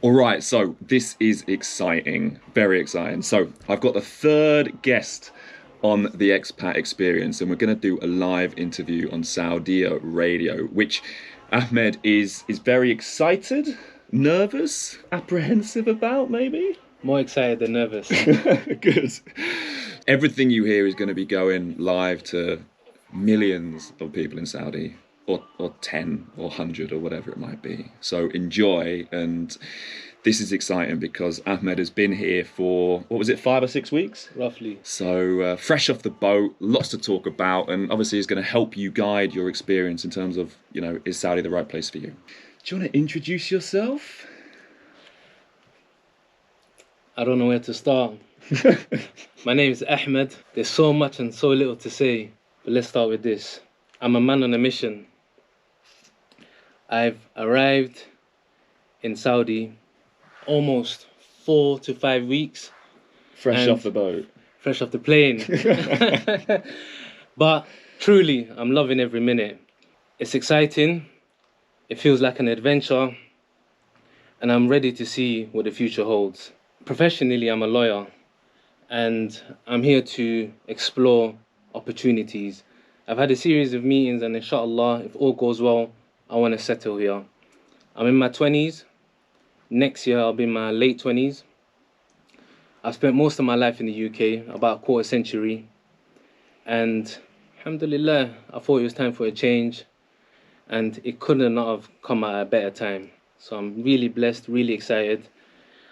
All right, so this is exciting, very exciting. So I've got the third guest on the expat experience, and we're going to do a live interview on Saudia radio, which Ahmed is very excited, nervous, apprehensive about, maybe? More excited than nervous. Good. Everything you hear is going to be going live to millions of people in Saudi, or 10 or 100 or whatever it might be. So enjoy. And this is exciting because Ahmed has been here for, what was it, 5 or 6 weeks? Roughly. So fresh off the boat, lots to talk about, and obviously is going to help you guide your experience in terms of, is Saudi the right place for you? Do you want to introduce yourself? I don't know where to start. My name is Ahmed. There's so much and so little to say, but let's start with this. I'm a man on a mission. I've arrived in Saudi almost 4 to 5 weeks. Fresh off the boat. Fresh off the plane. But truly, I'm loving every minute. It's exciting. It feels like an adventure. And I'm ready to see what the future holds. Professionally, I'm a lawyer. And I'm here to explore opportunities. I've had a series of meetings, and inshallah, if all goes well, I want to settle here. I'm in my 20s. Next year, I'll be in my late 20s. I've spent most of my life in the UK, about a quarter century. And alhamdulillah, I thought it was time for a change. And it couldn't not have come at a better time. So I'm really blessed, really excited.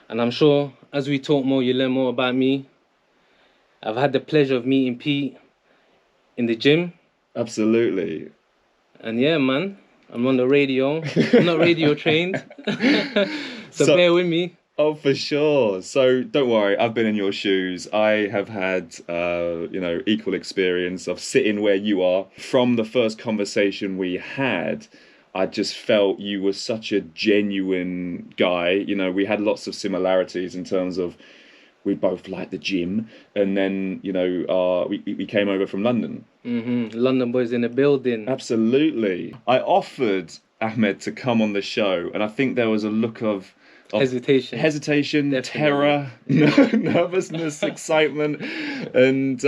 And I'm sure as we talk more, you learn more about me. I've had the pleasure of meeting Pete in the gym. Absolutely. And yeah, man, I'm on the radio. I'm not radio trained. so bear with me. Oh, for sure. So don't worry, I've been in your shoes. I have had, equal experience of sitting where you are. From the first conversation we had, I just felt you were such a genuine guy. We had lots of similarities in terms of we both liked the gym, and then we came over from London. London boys in the building. Absolutely. I offered Ahmed to come on the show, and I think there was a look of hesitation, definitely. Terror, nervousness, excitement, and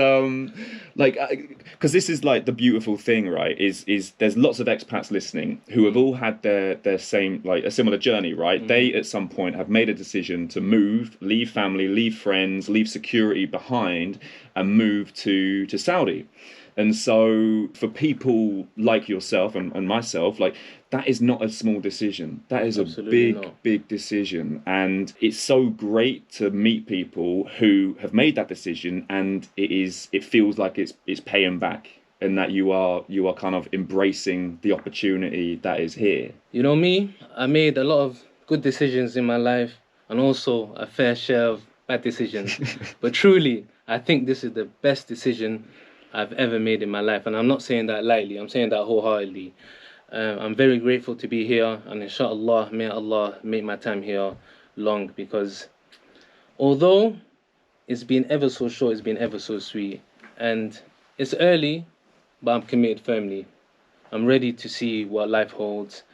because this is like the beautiful thing, right? Is there's lots of expats listening who have all had their same, like, a similar journey, right? They at some point have made a decision to move, leave family, leave friends, leave security behind, and move to Saudi. And so for people like yourself and myself, like, that is not a small decision. That is Absolutely a big decision. And it's so great to meet people who have made that decision, and it feels like it's paying back, and that you are kind of embracing the opportunity that is here. You know me, I made a lot of good decisions in my life, and also a fair share of bad decisions. But truly, I think this is the best decision I've ever made in my life, and I'm not saying that lightly. I'm saying that wholeheartedly. I'm very grateful to be here, and inshallah, may Allah make my time here long, because although it's been ever so short, it's been ever so sweet, and it's early, but I'm committed firmly. I'm ready to see what life holds.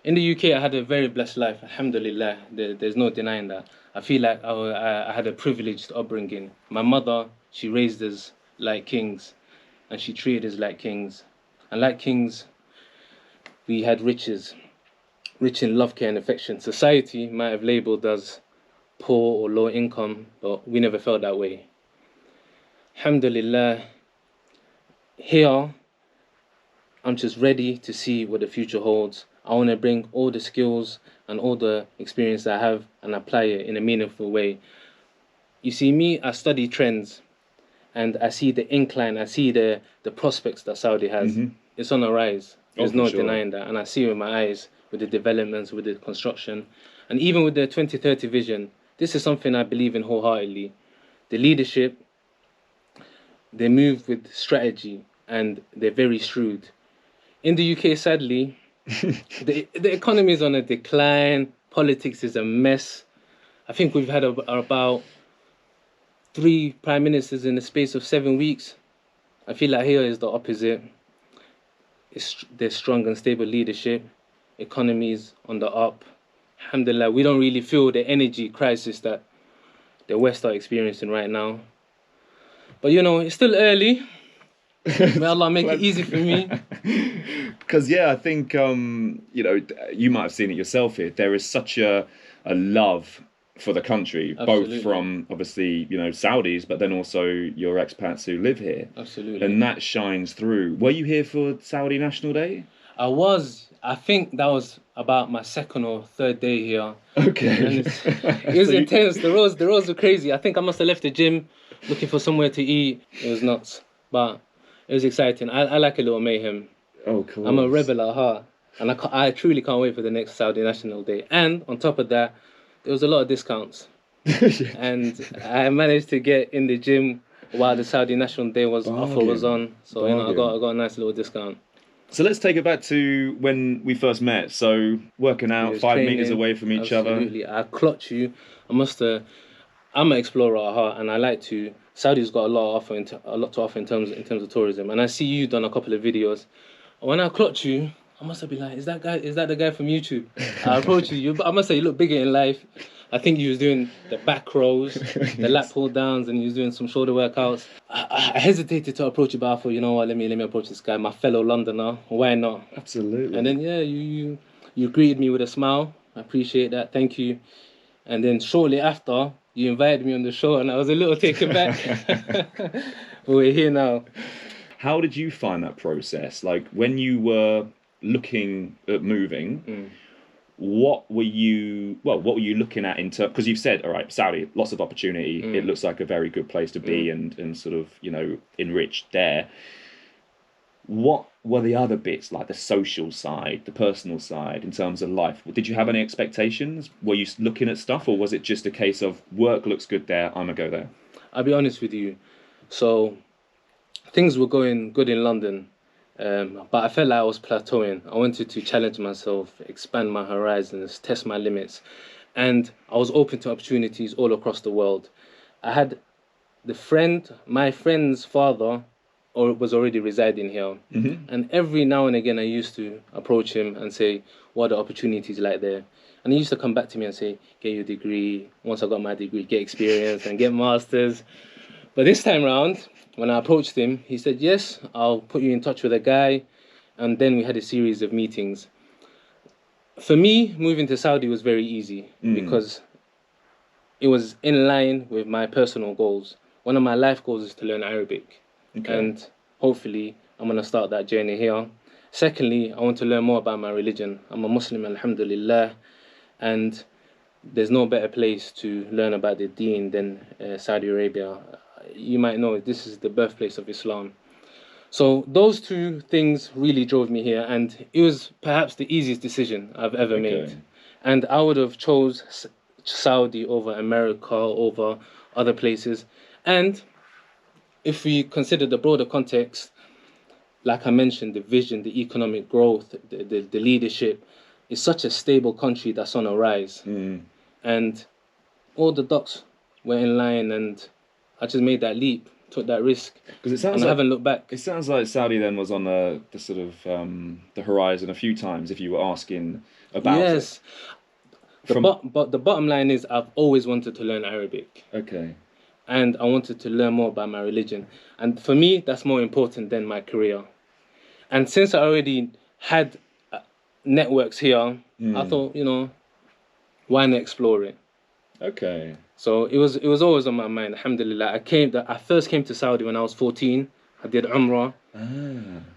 In the UK, I had a very blessed life, alhamdulillah. There's no denying that. I feel like I had a privileged upbringing. My mother, she raised us like kings, and she treated us like kings. And like kings, we had riches, rich in love, care, and affection. Society might have labelled us poor or low income, but we never felt that way. Alhamdulillah, here, I'm just ready to see what the future holds. I want to bring all the skills and all the experience I have and apply it in a meaningful way. You see, me, I study trends, and I see the incline, I see the prospects that Saudi has. It's on a rise. There's no denying that. And I see with my eyes, with the developments, with the construction, and even with the 2030 vision. This is something I believe in wholeheartedly. The leadership, they move with strategy, and they're very shrewd. In the UK, sadly, the economy is on a decline. Politics is a mess. I think we've had about 3 prime ministers in the space of 7 weeks. I feel like here is the opposite. There's strong and stable leadership. Economies on the up. alhamdulillah, we don't really feel the energy crisis that the West are experiencing right now. But you know, it's still early. May Allah make it easy for me. Because I think you know, you might have seen it yourself here. There is such a love for the country, Absolutely. both from obviously, you know, Saudis, but then also your expats who live here. Absolutely. And that shines through. Were you here for Saudi National Day? I was. I think that was about my second or third day here. Okay. And it was intense. The roads were crazy. I think I must have left the gym looking for somewhere to eat. It was nuts. But it was exciting. I like a little mayhem. Oh, cool. I'm a rebel at heart. And I truly can't wait for the next Saudi National Day. And on top of that, there was a lot of discounts. And I managed to get in the gym while the Saudi National Day offer was on. So, you know, I got a nice little discount. So let's take it back to when we first met. So working out 5 meters away from each other. Absolutely. I clocked you. I'm an explorer at heart, and I like to. Saudi's got a lot to offer in terms of tourism. And I see you done a couple of videos. When I clocked you, I must have been like, is that the guy from YouTube? I approached you. I must say, you look bigger in life. I think you was doing the back rows, the lat pull downs, and you was doing some shoulder workouts. I hesitated to approach you, but I thought, you know what, let me approach this guy, my fellow Londoner. Why not? Absolutely. And then you greeted me with a smile. I appreciate that. Thank you. And then shortly after, you invited me on the show, and I was a little taken back. But we're here now. How did you find that process? Like when you were looking at moving, what were you looking at in terms, because you've said, all right, Saudi, lots of opportunity. It looks like a very good place to be and sort of, you know, enriched there. What were the other bits, like the social side, the personal side in terms of life? Did you have any expectations? Were you looking at stuff, or was it just a case of work looks good there, I'm gonna go there? I'll be honest with you. So things were going good in London. But I felt like I was plateauing. I wanted to challenge myself, expand my horizons, test my limits. And I was open to opportunities all across the world. I had my friend's father was already residing here. And every now and again, I used to approach him and say, what are the opportunities like there? And he used to come back to me and say, get your degree. Once I got my degree, get experience and get masters. But this time round, when I approached him, he said, yes, I'll put you in touch with a guy. And then we had a series of meetings. For me, moving to Saudi was very easy because it was in line with my personal goals. One of my life goals is to learn Arabic. Okay. And hopefully, I'm going to start that journey here. Secondly, I want to learn more about my religion. I'm a Muslim, alhamdulillah. And there's no better place to learn about the deen than Saudi Arabia. You might know this is the birthplace of Islam. So those two things really drove me here, and it was perhaps the easiest decision I've ever made. And I would have chose Saudi over America, over other places. And if we consider the broader context, like I mentioned, the vision, the economic growth, the leadership, it's such a stable country that's on a rise. And all the ducks were in line, and I just made that leap, took that risk, and I haven't looked back. It sounds like Saudi then was on the sort of the horizon a few times if you were asking about it. Yes. But the bottom line is I've always wanted to learn Arabic. Okay. And I wanted to learn more about my religion. And for me, that's more important than my career. And since I already had networks here, I thought, you know, why not explore it? Okay. So it was always on my mind, alhamdulillah. I first came to Saudi when I was 14. I did Umrah.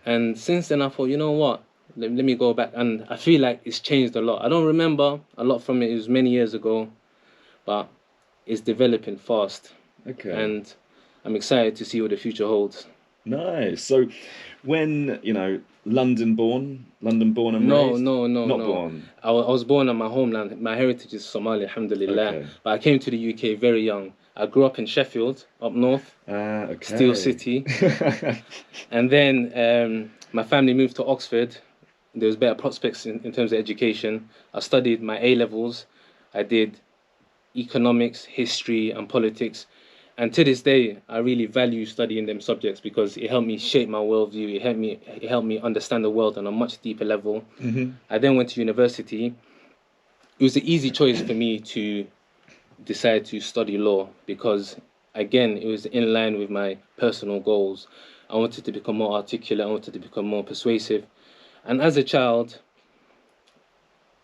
And since then I thought, you know what? Let me go back. And I feel like it's changed a lot. I don't remember a lot from it. It was many years ago. But it's developing fast. Okay. And I'm excited to see what the future holds. Nice. So when, you know, London born and raised? No. Not born. I was born on my homeland. My heritage is Somali, alhamdulillah. Okay. But I came to the UK very young. I grew up in Sheffield, up north, Steel City. And then my family moved to Oxford. There was better prospects in terms of education. I studied my A-levels. I did economics, history, and politics. And to this day, I really value studying them subjects because it helped me shape my worldview. It helped me understand the world on a much deeper level. I then went to university, it was an easy choice for me to decide to study law because, again, it was in line with my personal goals. I wanted to become more articulate. I wanted to become more persuasive. And as a child,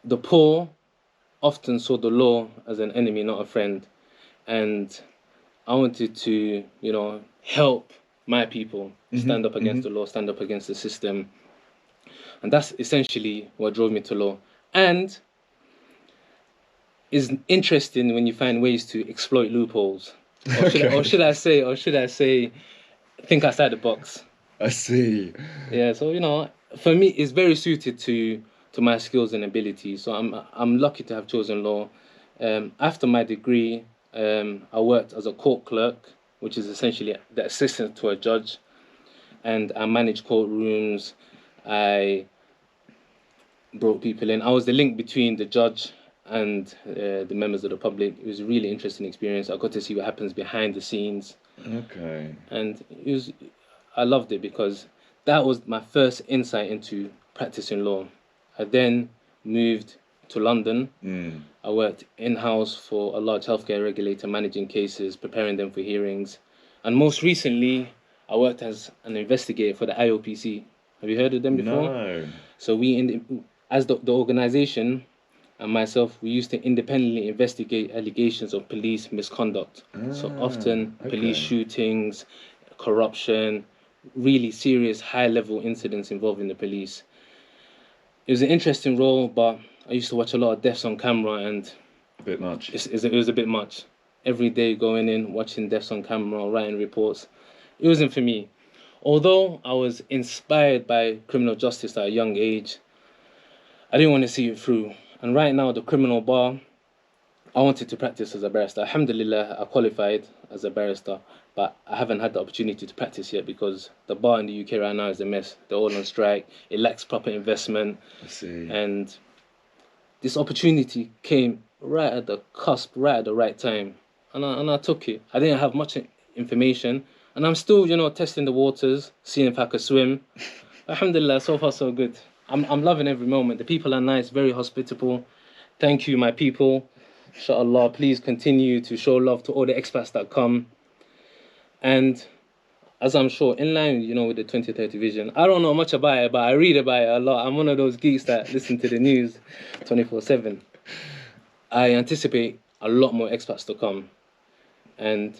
the poor often saw the law as an enemy, not a friend. And I wanted to, help my people stand up against the law, stand up against the system. And that's essentially what drove me to law. And it's interesting when you find ways to exploit loopholes. Or should I say, think outside the box. I see. Yeah, so, for me, it's very suited to my skills and abilities. So I'm lucky to have chosen law. After my degree, I worked as a court clerk, which is essentially the assistant to a judge, and I managed courtrooms. I brought people in. I was the link between the judge and the members of the public. It was a really interesting experience. I got to see what happens behind the scenes. Okay. And I loved it because that was my first insight into practicing law. I then moved to London. I worked in-house for a large healthcare regulator, managing cases, preparing them for hearings. And most recently, I worked as an investigator for the IOPC. Have you heard of them before? No. So as the organization and myself, we used to independently investigate allegations of police misconduct. So often police shootings, corruption, really serious high-level incidents involving the police. It was an interesting role, but I used to watch a lot of deaths on camera, and a bit much. It was a bit much. Every day going in, watching deaths on camera, writing reports. It wasn't for me. Although I was inspired by criminal justice at a young age, I didn't want to see it through. And right now, the criminal bar, I wanted to practice as a barrister. Alhamdulillah, I qualified as a barrister, but I haven't had the opportunity to practice yet because the bar in the UK right now is a mess. They're all on strike. It lacks proper investment. I see. And this opportunity came right at the cusp, right at the right time. And I took it. I didn't have much information. And I'm still, testing the waters, seeing if I could swim. Alhamdulillah, so far so good. I'm loving every moment. The people are nice, very hospitable. Thank you, my people. Inshallah, please continue to show love to all the expats that come. And as I'm sure, in line, with the 2030 vision, I don't know much about it, but I read about it a lot. I'm one of those geeks that listen to the news 24/7. I anticipate a lot more expats to come. And,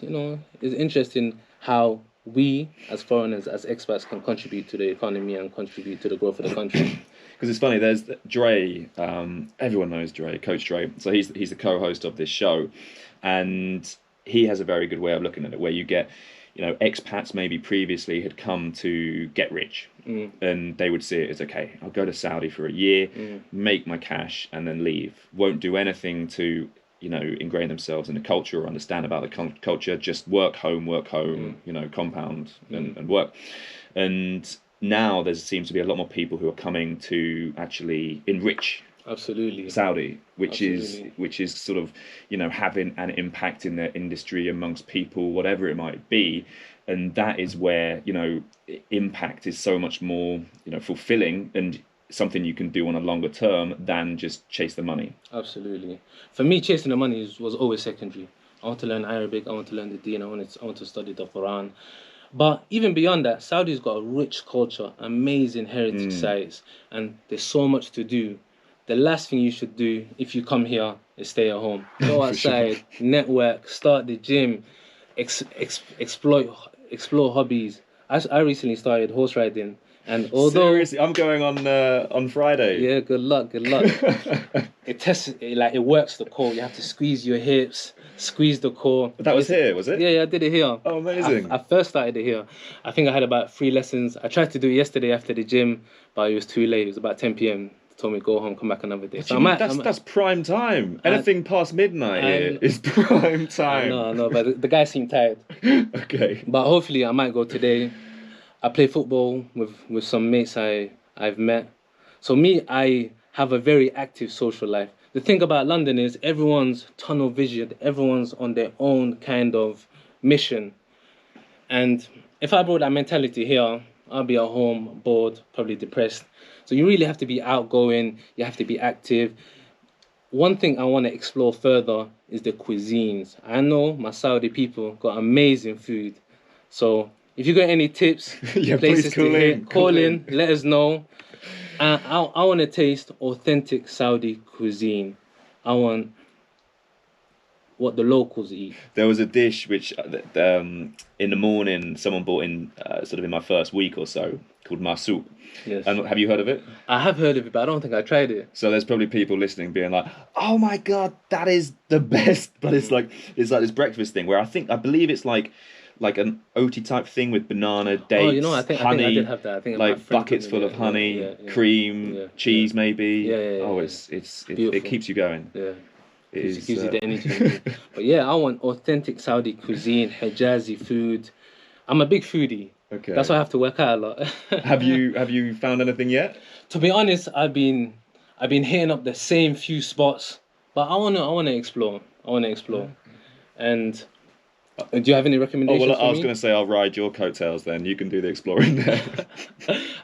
it's interesting how we, as foreigners, as expats, can contribute to the economy and contribute to the growth of the country. Because it's funny, there's Dre, everyone knows Dre, Coach Dre. So he's the co-host of this show. And he has a very good way of looking at it, where you get, expats maybe previously had come to get rich. And they would see it as, okay, I'll go to Saudi for a year, make my cash, and then leave. Won't do anything to, ingrain themselves in the culture or understand about the culture, just work home, compound and work. And now there seems to be a lot more people who are coming to actually enrich Saudi, which is sort of, having an impact in their industry amongst people, whatever it might be. And that is where, impact is so much more, fulfilling and something you can do on a longer term than just chase the money. Absolutely. For me, chasing the money was always secondary. I want to learn Arabic, I want to learn the Deen, I want to study the Quran. But even beyond that, Saudi's got a rich culture, amazing heritage sites, and there's so much to do. The last thing you should do if you come here is stay at home. Go outside, network, start the gym, explore hobbies. I recently started horse riding. And although seriously, I'm going on Friday. Yeah, good luck. It tests it works the core. You have to squeeze your hips, squeeze the core. But that was here, was it? Yeah, I did it here. Oh, amazing. I first started it here. I think I had about 3 lessons. I tried to do it yesterday after the gym, but it was too late. It was about 10 p.m. They told me go home, come back another day. So that's prime time. Anything past midnight here is prime time. No, but the guy seemed tired. Okay. But hopefully I might go today. I play football with some mates I've met. So I have a very active social life. The thing about London is everyone's tunnel vision. Everyone's on their own kind of mission. And if I brought that mentality here, I'll be at home, bored, probably depressed. So you really have to be outgoing. You have to be active. one thing I want to explore further is the cuisines. I know my Saudi people got amazing food. So if you got any tips, yeah, places please to hit, call in, let us know. I want to taste authentic Saudi cuisine. I want what the locals eat. There was a dish which in the morning someone bought in sort of in my first week or so called masouk. Yes. And have you heard of it? I have heard of it, but I don't think I tried it. So there's probably people listening being like, "Oh my god, that is the best!" But it's like this breakfast thing where I believe it's like an OT type thing with banana, dates, Oh, you know, I think I did have that. I think like buckets full of honey, cream, cheese, maybe. Oh, it keeps you going. Yeah. It gives you the energy. But yeah, I want authentic Saudi cuisine, Hijazi food. I'm a big foodie. Okay. That's why I have to work out a lot. Have you found anything yet? To be honest, I've been hitting up the same few spots, but I wanna explore. And do you have any recommendations? I was going to say I'll ride your coattails then. You can do the exploring there.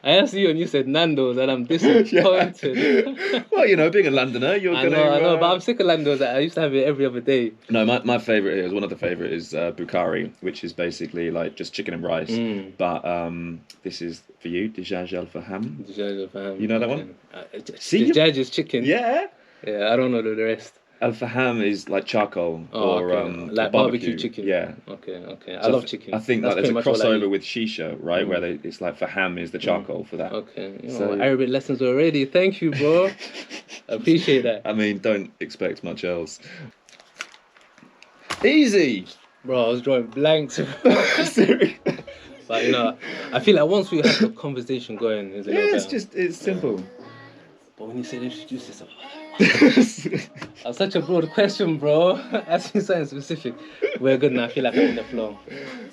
I asked you and you said Nando's and I'm disappointed. Well, you know, being a Londoner, you're going to... I know, but I'm sick of Nando's. I used to have it every other day. No, my favourite is, one of the favourite is Bukhari, which is basically like just chicken and rice. But this is for you, Dijaj al-Faham. Dijaj al-Faham. You know that one? See? Dijaj is chicken. Yeah. Yeah, I don't know the rest. Al-Faham is like charcoal like barbecue chicken. Yeah. Okay. I love chicken. I think that there's a crossover with shisha, right? Where it's like Faham is the charcoal for that. Okay. Arabic lessons already. Thank you, bro. I appreciate that. I mean, don't expect much else. Easy. Bro, I was drawing blanks. But you know, I feel like once we have the conversation going, it's simple. But when you say introduce yourself. That's such a broad question, bro. Ask me something specific. We're good now. I feel like I'm in the flow.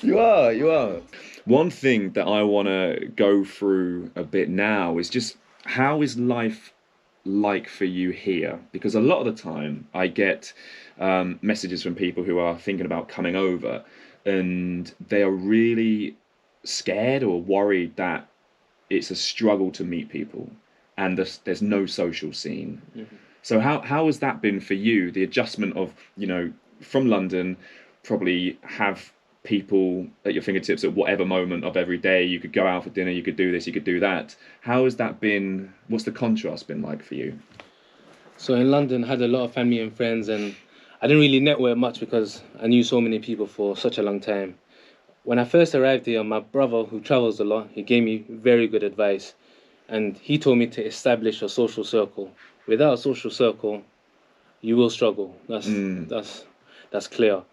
You are. One thing that I want to go through a bit now is just how is life like for you here? Because a lot of the time I get messages from people who are thinking about coming over and they are really scared or worried that it's a struggle to meet people and there's no social scene. So how has that been for you? The adjustment of, you know, from London, probably have people at your fingertips at whatever moment of every day. You could go out for dinner, you could do this, you could do that. How has that been? What's the contrast been like for you? So in London, I had a lot of family and friends, and I didn't really network much because I knew so many people for such a long time. When I first arrived here, my brother, who travels a lot, he gave me very good advice, and he told me to establish a social circle. Without a social circle, you will struggle. That's clear.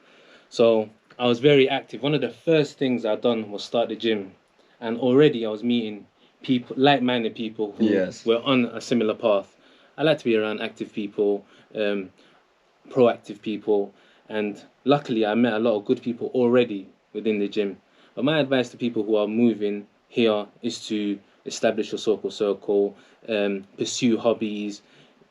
So I was very active. One of the first things I done was start the gym, and already I was meeting people, like-minded people who were on a similar path. I like to be around active people, proactive people, and luckily I met a lot of good people already within the gym. But my advice to people who are moving here is to establish a social circle, pursue hobbies,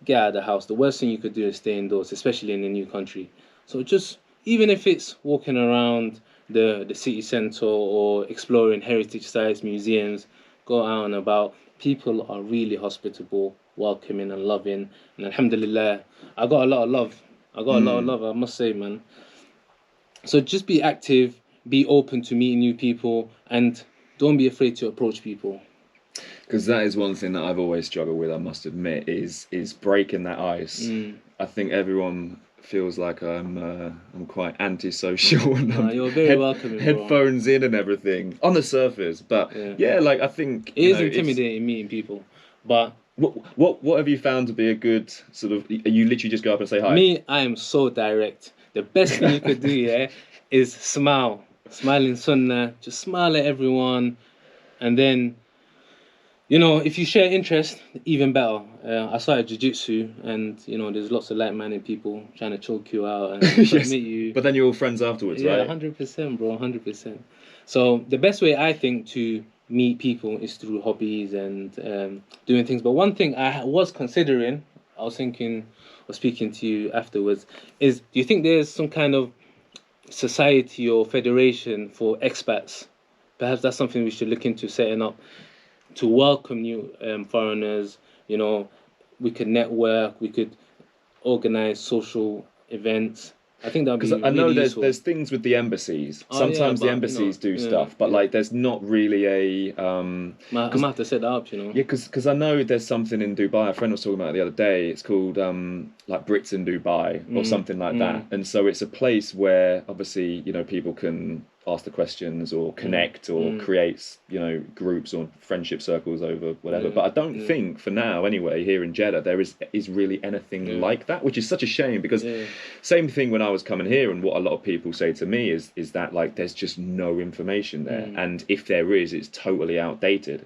get out of the house. The worst thing you could do is stay indoors, especially in a new country. So just, even if it's walking around the city centre or exploring heritage sites, museums, go out and about. People are really hospitable, welcoming and loving. And alhamdulillah, I got a lot of love. I must say, man. So just be active, be open to meeting new people, and don't be afraid to approach people. Because that is one thing that I've always struggled with, I must admit, is breaking that ice. I think everyone feels like I'm quite antisocial and you're very welcoming, headphones in and everything on the surface. But like I think it is intimidating meeting people. But what have you found to be a good sort of? You literally just go up and say hi. Me, I am so direct. The best thing you could do, is smile, smiling sunnah. Just smile at everyone, and then, you know, if you share interest, even better. I started jiu-jitsu, and, you know, there's lots of like-minded people trying to choke you out and submit you. But then you're all friends afterwards, right? Yeah, 100%, bro, 100%. So the best way, I think, to meet people is through hobbies and doing things. But one thing I was considering, I was thinking, or speaking to you afterwards, is do you think there's some kind of society or federation for expats? Perhaps that's something we should look into setting up, to welcome new foreigners. You know, we could network, we could organize social events. I think that'd be because I know really there's things with the embassies. Sometimes the embassies do stuff, but like there's not really a. I'm gonna have to set that up, Yeah, because I know there's something in Dubai. A friend was talking about it the other day. It's called like Brits in Dubai or something like that. And so it's a place where obviously people can ask the questions or connect or create groups or friendship circles over whatever. But I don't think for now anyway here in Jeddah there is really anything like that, which is such a shame because same thing when I was coming here, and what a lot of people say to me is that like there's just no information there, and if there is, it's totally outdated,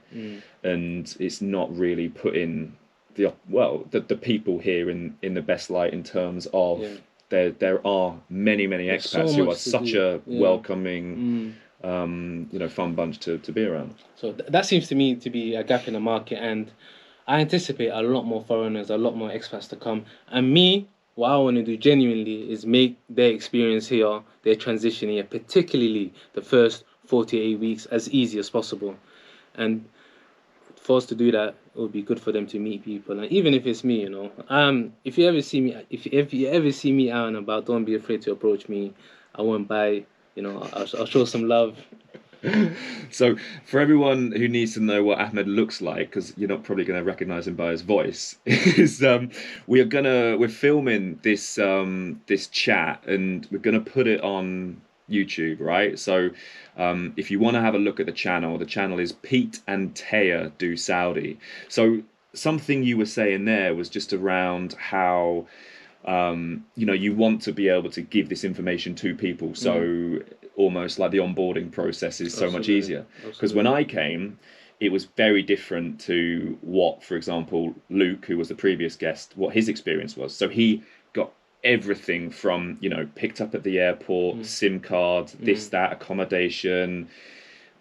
and it's not really putting the people here in the best light in terms of there are many expats who are such a welcoming fun bunch to be around. So that seems to me to be a gap in the market, and I anticipate a lot more foreigners, a lot more expats to come. And me, what I want to do genuinely is make their experience here, their transition here, particularly the first 48 weeks, as easy as possible. And for us to do that, it would be good for them to meet people. And even if it's me, if you ever see me, if you ever see me out and about, don't be afraid to approach me. I won't buy, I'll show some love. So for everyone who needs to know what Ahmed looks like, because you're not probably going to recognize him by his voice, is we're filming this this chat, and we're going to put it on YouTube, right? So if you want to have a look at the channel is Pete and Taya Do Saudi. So something you were saying there was just around how you want to be able to give this information to people, so almost like the onboarding process is so much easier. Because when I came, it was very different to what, for example, Luke, who was the previous guest, what his experience was. So he got everything from picked up at the airport, SIM cards, this, that, accommodation,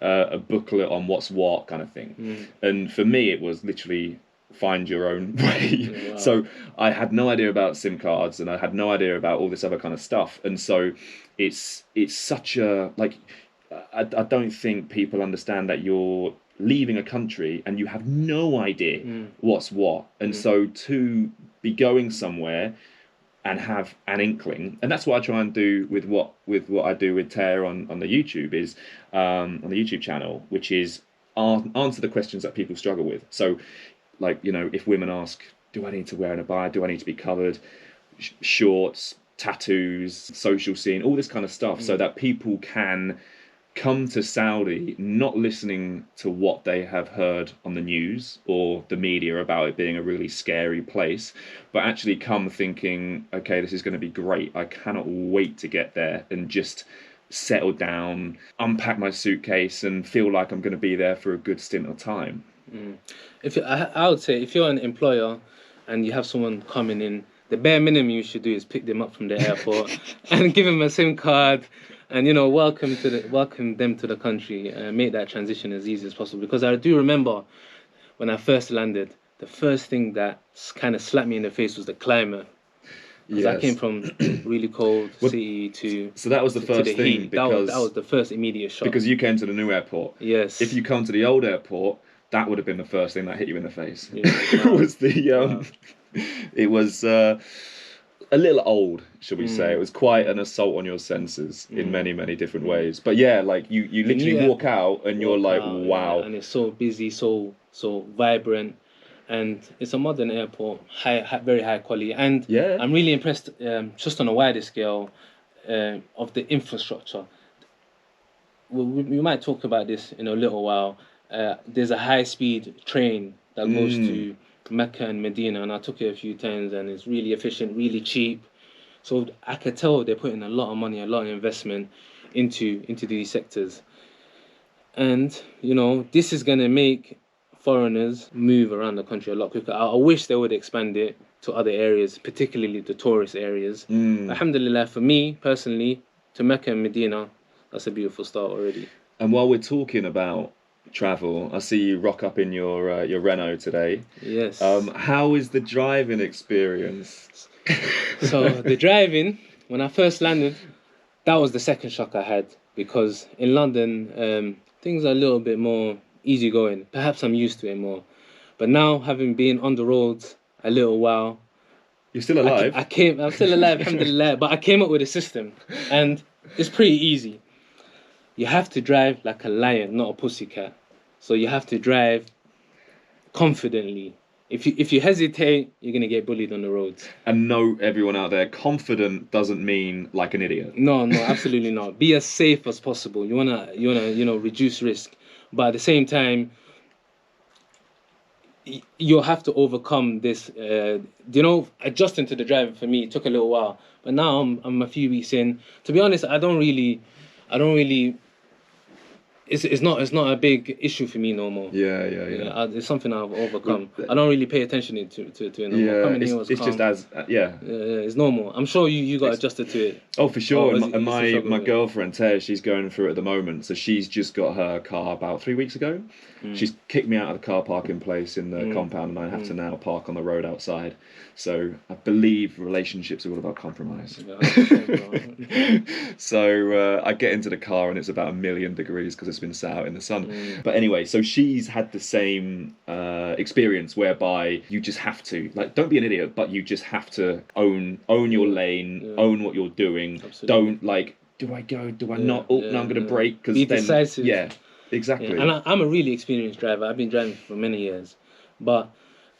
a booklet on what's what kind of thing. And for me it was literally find your own way. Wow. So I had no idea about SIM cards, and I had no idea about all this other kind of stuff, and so it's such a I don't think people understand that you're leaving a country and you have no idea what's what, and so to be going somewhere and have an inkling, and that's what I try and do with what I do with Taya on the YouTube is on the YouTube channel, which is answer the questions that people struggle with. So if women ask, do I need to wear an abaya, do I need to be covered, shorts, tattoos, social scene, all this kind of stuff, so that people can come to Saudi not listening to what they have heard on the news or the media about it being a really scary place, but actually come thinking, okay, this is going to be great, I cannot wait to get there and just settle down, unpack my suitcase and feel like I'm going to be there for a good stint of time. I would say if you're an employer and you have someone coming in, the bare minimum you should do is pick them up from the airport and give them a SIM card, and welcome them to the country, and make that transition as easy as possible. Because I do remember when I first landed, the first thing that kind of slapped me in the face was the climate. Because I came from really cold city to... So that was the first thing, because... That was the first immediate shock. Because you came to the new airport. Yes. If you come to the old airport, that would have been the first thing that hit you in the face. Yeah, wow. It was a little old, should we say. It was quite an assault on your senses in many different ways. But yeah, you literally walk out and you're like, wow. Yeah, and it's so busy, so vibrant. And it's a modern airport, very high quality. And I'm really impressed, just on a wider scale, of the infrastructure. We might talk about this in a little while. There's a high-speed train that goes to Mecca and Medina, and I took it a few times, and it's really efficient, really cheap. So I could tell they're putting a lot of money, a lot of investment into these sectors. And, this is going to make foreigners move around the country a lot quicker. I wish they would expand it to other areas, particularly the tourist areas. Alhamdulillah, for me personally, to Mecca and Medina, that's a beautiful start already. And while we're talking about travel, I see you rock up in your Renault today. Yes. How is the driving experience? So the driving, when I first landed, that was the second shock I had, because in London things are a little bit more easygoing. Perhaps I'm used to it more, but now having been on the roads a little while, You're still alive. I'm still alive, alhamdulillah. But I came up with a system, and it's pretty easy. You have to drive like a lion, not a pussycat. So you have to drive confidently. If you hesitate, you're gonna get bullied on the roads. And no, everyone out there, confident doesn't mean like an idiot. No, absolutely not. Be as safe as possible. You wanna reduce risk, but at the same time, you'll have to overcome this. Adjusting to the driving for me took a little while, but now I'm a few weeks in. To be honest, I don't really. It's not a big issue for me no more. Yeah. It's something I've overcome. I don't really pay attention to it no more. It's just as it's normal. I'm sure you got adjusted to it. Oh, for sure. My girlfriend Taya, she's going through it at the moment. So she's just got her car about 3 weeks ago. She's kicked me out of the car parking place in the compound, and I have to now park on the road outside. So I believe relationships are all about compromise. So I get into the car and it's about 1,000,000 degrees because it's been sat out in the sun. But anyway, so she's had the same experience whereby you just have to, like, don't be an idiot, but you just have to own your lane, own what you're doing. Absolutely. Don't like, do I go? Do I not? Oh, no, I'm going to brake. Be decisive. Yeah, exactly. Yeah. And I'm a really experienced driver. I've been driving for many years. But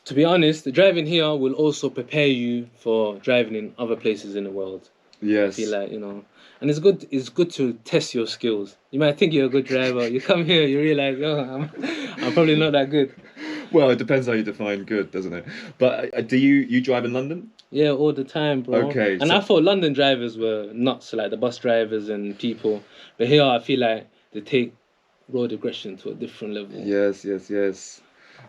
to be honest, the driving here will also prepare you for driving in other places in the world. Yes. I feel like, and it's good to test your skills. You might think you're a good driver. You come here, you realize, I'm probably not that good. Well, it depends how you define good, doesn't it? But do you drive in London? Yeah, all the time, bro. Okay. And I thought London drivers were nuts, like the bus drivers and people. But here I feel like they take road aggression to a different level. Yes.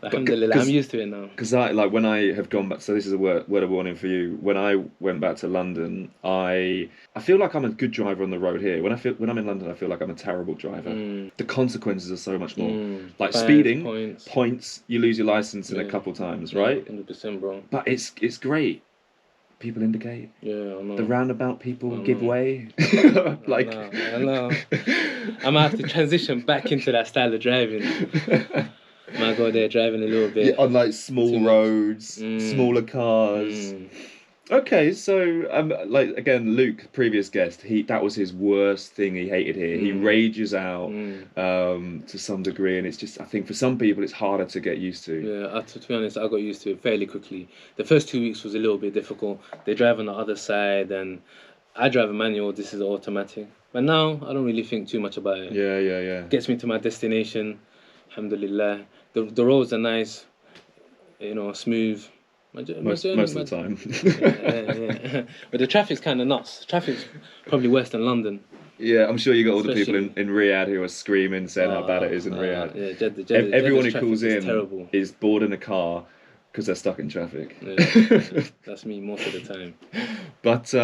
Alhamdulillah, I'm used to it now. Because when I have gone back, so this is a word of warning for you. When I went back to London, I feel like I'm a good driver on the road here. When I'm in London, I feel like I'm a terrible driver. The consequences are so much more. Like speeding, points, you lose your license in a couple times, right? 100%, bro. But it's great. People indicate. Yeah, I know. The roundabout people give way. Like, I know. I might have to transition back into that style of driving. Might go there driving a little bit. Yeah, on like small roads, smaller cars. Okay, so again, Luke, previous guest, that was his worst thing he hated here. He rages out to some degree, and it's just, I think for some people it's harder to get used to. Yeah, to be honest, I got used to it fairly quickly. The first 2 weeks was a little bit difficult. They drive on the other side, and I drive a manual. This is automatic. But now I don't really think too much about it. Yeah. Gets me to my destination. Alhamdulillah. The roads are nice, smooth. Most of the time. Yeah. But the traffic's kind of nuts. Traffic's probably worse than London. Yeah, I'm sure you got all the people in Riyadh who are screaming, saying how bad it is in Riyadh. Yeah, Jeddah, everyone who calls in terrible. is bored in a car because they're stuck in traffic. Yeah, that's me most of the time. But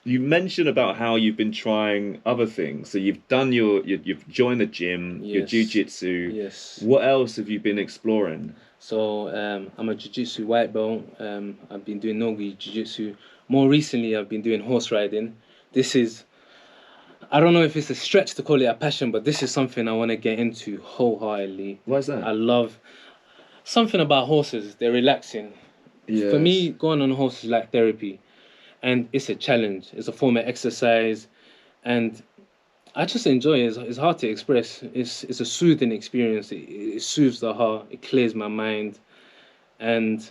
you mentioned about how you've been trying other things. So you've done you've joined the gym, your jiu-jitsu. Yes. What else have you been exploring? So I'm a jiu-jitsu white belt. I've been doing Nogi jiu-jitsu. More recently, I've been doing horse riding. This is, I don't know if it's a stretch to call it a passion, but this is something I want to get into wholeheartedly. Why is that? I love something about horses. They're relaxing. Yes. For me, going on a horse is like therapy. And it's a challenge. It's a form of exercise. And I just enjoy it. It's hard to express. It's a soothing experience. It soothes the heart. It clears my mind. And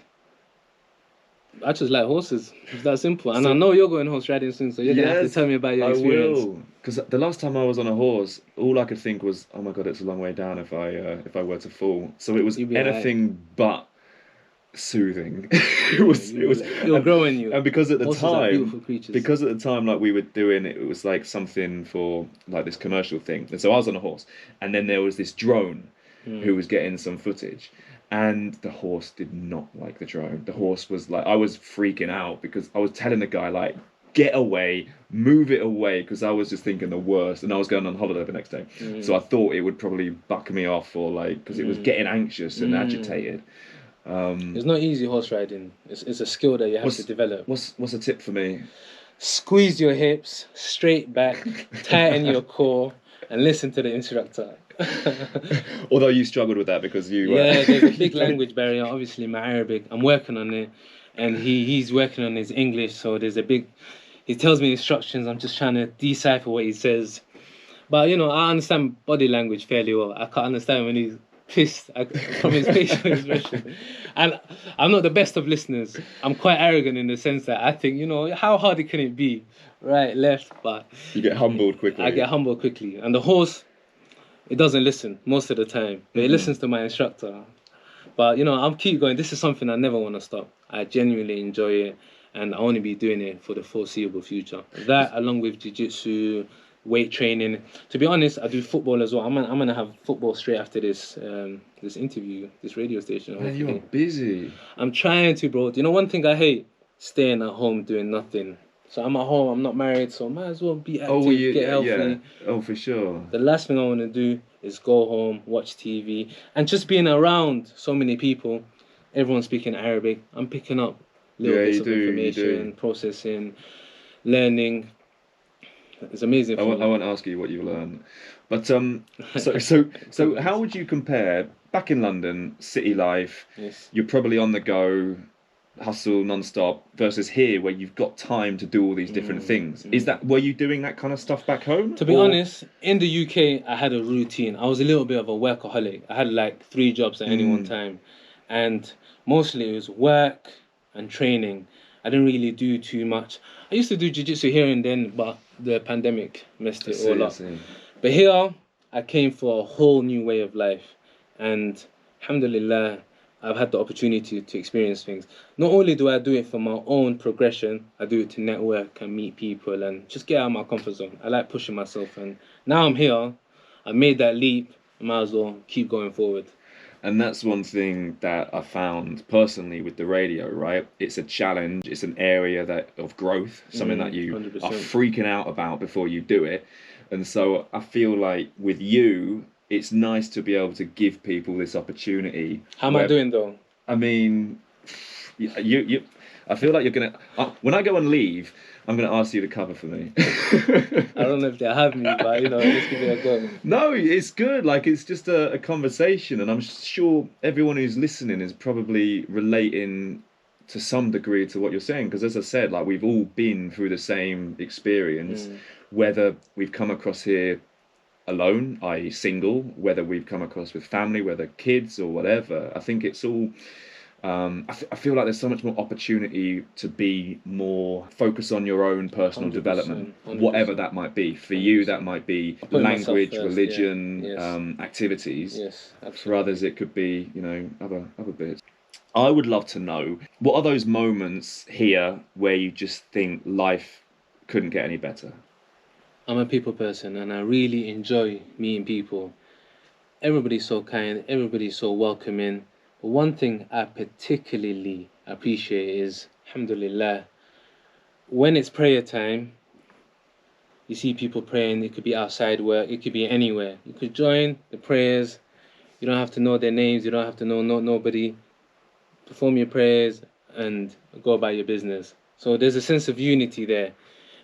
I just like horses. It's that simple. And I know you're going horse riding soon, so you're going to have to tell me about your experience. I will. Because the last time I was on a horse, all I could think was, oh my God, it's a long way down if I were to fall. So it was anything but soothing. it was you're growing you. And because at the time like we were doing it was like something for like this commercial thing, and so I was on a horse, and then there was this drone who was getting some footage, and the horse did not like the drone. The horse was like, I was freaking out because I was telling the guy like, get away, move it away, because I was just thinking the worst, and I was going on holiday the next day, so I thought it would probably buck me off, or like, because it was getting anxious and agitated. It's not easy horse riding. It's a skill that you have to develop. What's a tip for me? Squeeze your hips straight back, tighten your core, and listen to the instructor. Although you struggled with that because you... Yeah, there's a big language barrier. Obviously, my Arabic, I'm working on it. and he's working on his English, so there's a big. He tells me instructions. I'm just trying to decipher what he says. But, you know, I understand body language fairly well. I can't understand when he's pissed from his facial expression. And I'm not the best of listeners. I'm quite arrogant in the sense that I think, you know, how hard can it be? Right, left, but... You get humbled quickly. I get humbled quickly. And the horse, it doesn't listen most of the time. But it listens to my instructor. But, you know, I'll keep going. This is something I never want to stop. I genuinely enjoy it. And I want to be doing it for the foreseeable future. That, along with jiu-jitsu, weight training. To be honest, I do football as well. I'm gonna have football straight after this this interview, this radio station. Man, you're busy. I'm trying to, bro. Do you know one thing I hate? Staying at home doing nothing. So I'm at home. I'm not married, so I might as well be active, get healthy. Yeah. Oh, for sure. The last thing I want to do is go home, watch TV, and just being around so many people. Everyone speaking Arabic. I'm picking up little bits of information, processing, learning. It's amazing. I won't ask you what you learn, but so how would you compare back in London, city life? Yes. You're probably on the go, hustle non-stop, versus here where you've got time to do all these different things. Were you doing that kind of stuff back home? To be honest, in the UK, I had a routine. I was a little bit of a workaholic. I had like 3 jobs at any one time, and mostly it was work and training. I didn't really do too much. I used to do jiu-jitsu here and then, but the pandemic messed it all up. But here, I came for a whole new way of life. And alhamdulillah, I've had the opportunity to experience things. Not only do I do it for my own progression, I do it to network and meet people and just get out of my comfort zone. I like pushing myself. And now I'm here, I made that leap, I might as well keep going forward. And that's one thing that I found personally with the radio, right? It's a challenge. It's an area of growth, something that you 100%. Are freaking out about before you do it. And so I feel like with you, it's nice to be able to give people this opportunity. How am I doing though? I mean, you. I feel like you're gonna. When I go and leave, I'm going to ask you to cover for me. I don't know if they have me, but, you know, let's give it a go. No, it's good. Like, it's just a conversation. And I'm sure everyone who's listening is probably relating to some degree to what you're saying. Because as I said, like, we've all been through the same experience, whether we've come across here alone, i.e. single, whether we've come across with family, whether kids or whatever. I think it's all... I feel like there's so much more opportunity to be more focused on your own personal 100%, development, 100%. Whatever that might be. For 100%. You, that might be language, first, religion, activities. Yes, absolutely. For others, it could be, you know, other bits. I would love to know, what are those moments here where you just think life couldn't get any better? I'm a people person and I really enjoy meeting people. Everybody's so kind, everybody's so welcoming. But one thing I particularly appreciate is, alhamdulillah, when it's prayer time, you see people praying. It could be outside work, it could be anywhere. You could join the prayers. You don't have to know their names, you don't have to know nobody. Perform your prayers and go about your business. So there's a sense of unity there.